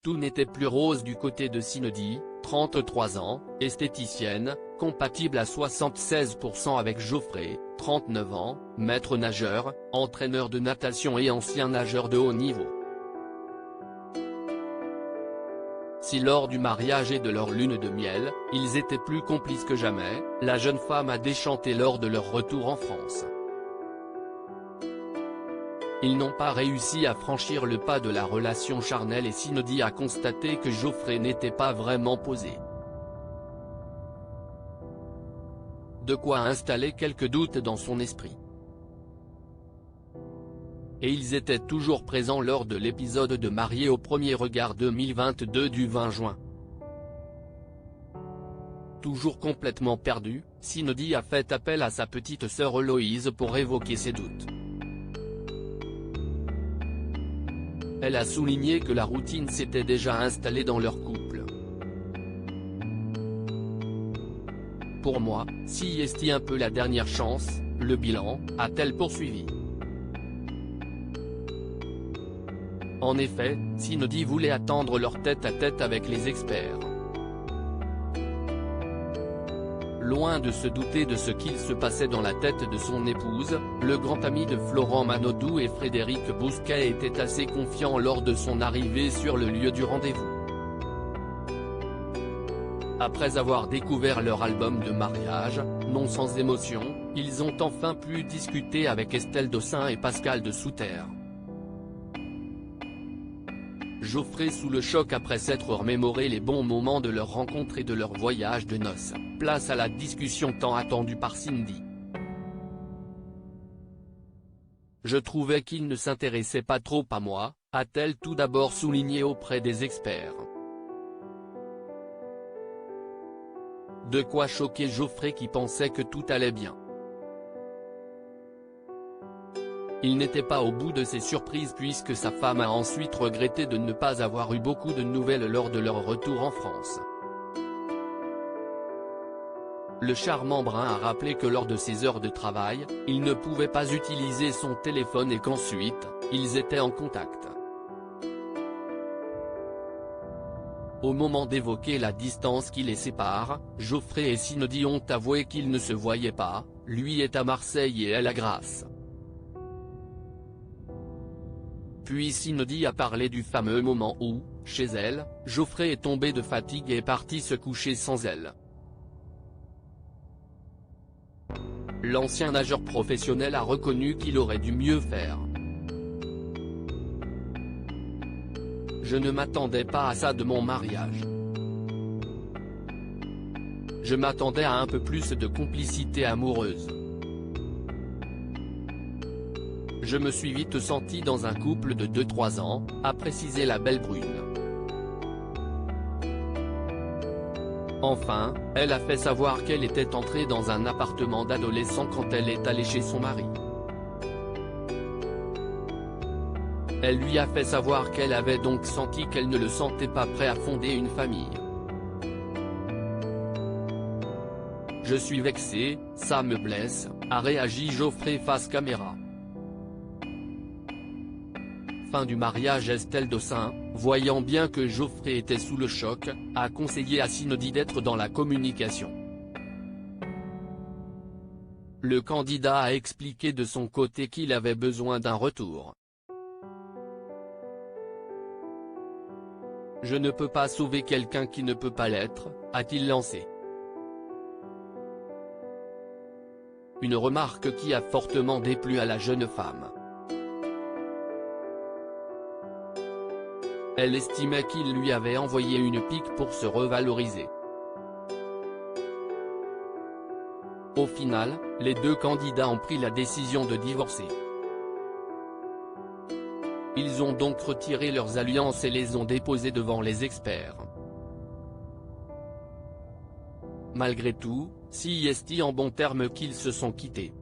Tout n'était plus rose du côté de Cindy, 33 ans, esthéticienne, compatible à 76% avec Geoffrey, 39 ans, maître nageur, entraîneur de natation et ancien nageur de haut niveau. Si lors du mariage et de leur lune de miel, ils étaient plus complices que jamais, la jeune femme a déchanté lors de leur retour en France. Ils n'ont pas réussi à franchir le pas de la relation charnelle et Cindy a constaté que Geoffrey n'était pas vraiment posé. De quoi installer quelques doutes dans son esprit. Et ils étaient toujours présents lors de l'épisode de Mariés au premier regard 2022 du 20 juin. Toujours complètement perdue, Cindy a fait appel à sa petite sœur Héloïse pour évoquer ses doutes. Elle a souligné que la routine s'était déjà installée dans leur couple. Pour moi, si est un peu la dernière chance, le bilan, a-t-elle poursuivi. En effet, Cindy voulait attendre leur tête-à-tête avec les experts. Loin de se douter de ce qu'il se passait dans la tête de son épouse, le grand ami de Florent Manodou et Frédéric Bousquet était assez confiant lors de son arrivée sur le lieu du rendez-vous. Après avoir découvert leur album de mariage, non sans émotion, ils ont enfin pu discuter avec Estelle Dossin et Pascal de Souterre. Geoffrey sous le choc après s'être remémoré les bons moments de leur rencontre et de leur voyage de noces, place à la discussion tant attendue par Cindy. Je trouvais qu'il ne s'intéressait pas trop à moi, a-t-elle tout d'abord souligné auprès des experts. De quoi choquer Geoffrey qui pensait que tout allait bien. Il n'était pas au bout de ses surprises puisque sa femme a ensuite regretté de ne pas avoir eu beaucoup de nouvelles lors de leur retour en France. Le charmant brun a rappelé que lors de ses heures de travail, il ne pouvait pas utiliser son téléphone et qu'ensuite, ils étaient en contact. Au moment d'évoquer la distance qui les sépare, Geoffrey et Cindy ont avoué qu'ils ne se voyaient pas, lui est à Marseille et elle à Grasse. Puis Cindy a parlé du fameux moment où, chez elle, Geoffrey est tombé de fatigue et est parti se coucher sans elle. L'ancien nageur professionnel a reconnu qu'il aurait dû mieux faire. Je ne m'attendais pas à ça de mon mariage. Je m'attendais à un peu plus de complicité amoureuse. Je me suis vite senti dans un couple de 2-3 ans, a précisé la belle brune. Enfin, elle a fait savoir qu'elle était entrée dans un appartement d'adolescent quand elle est allée chez son mari. Elle lui a fait savoir qu'elle avait donc senti qu'elle ne le sentait pas prêt à fonder une famille. Je suis vexé, ça me blesse, a réagi Geoffrey face caméra. Fin du mariage. Estelle Dossin, voyant bien que Geoffrey était sous le choc, a conseillé à Cindy d'être dans la communication. Le candidat a expliqué de son côté qu'il avait besoin d'un retour. Je ne peux pas sauver quelqu'un qui ne peut pas l'être, a-t-il lancé. Une remarque qui a fortement déplu à la jeune femme. Elle estimait qu'il lui avait envoyé une pique pour se revaloriser. Au final, les deux candidats ont pris la décision de divorcer. Ils ont donc retiré leurs alliances et les ont déposées devant les experts. Malgré tout, si est en bons termes qu'ils se sont quittés.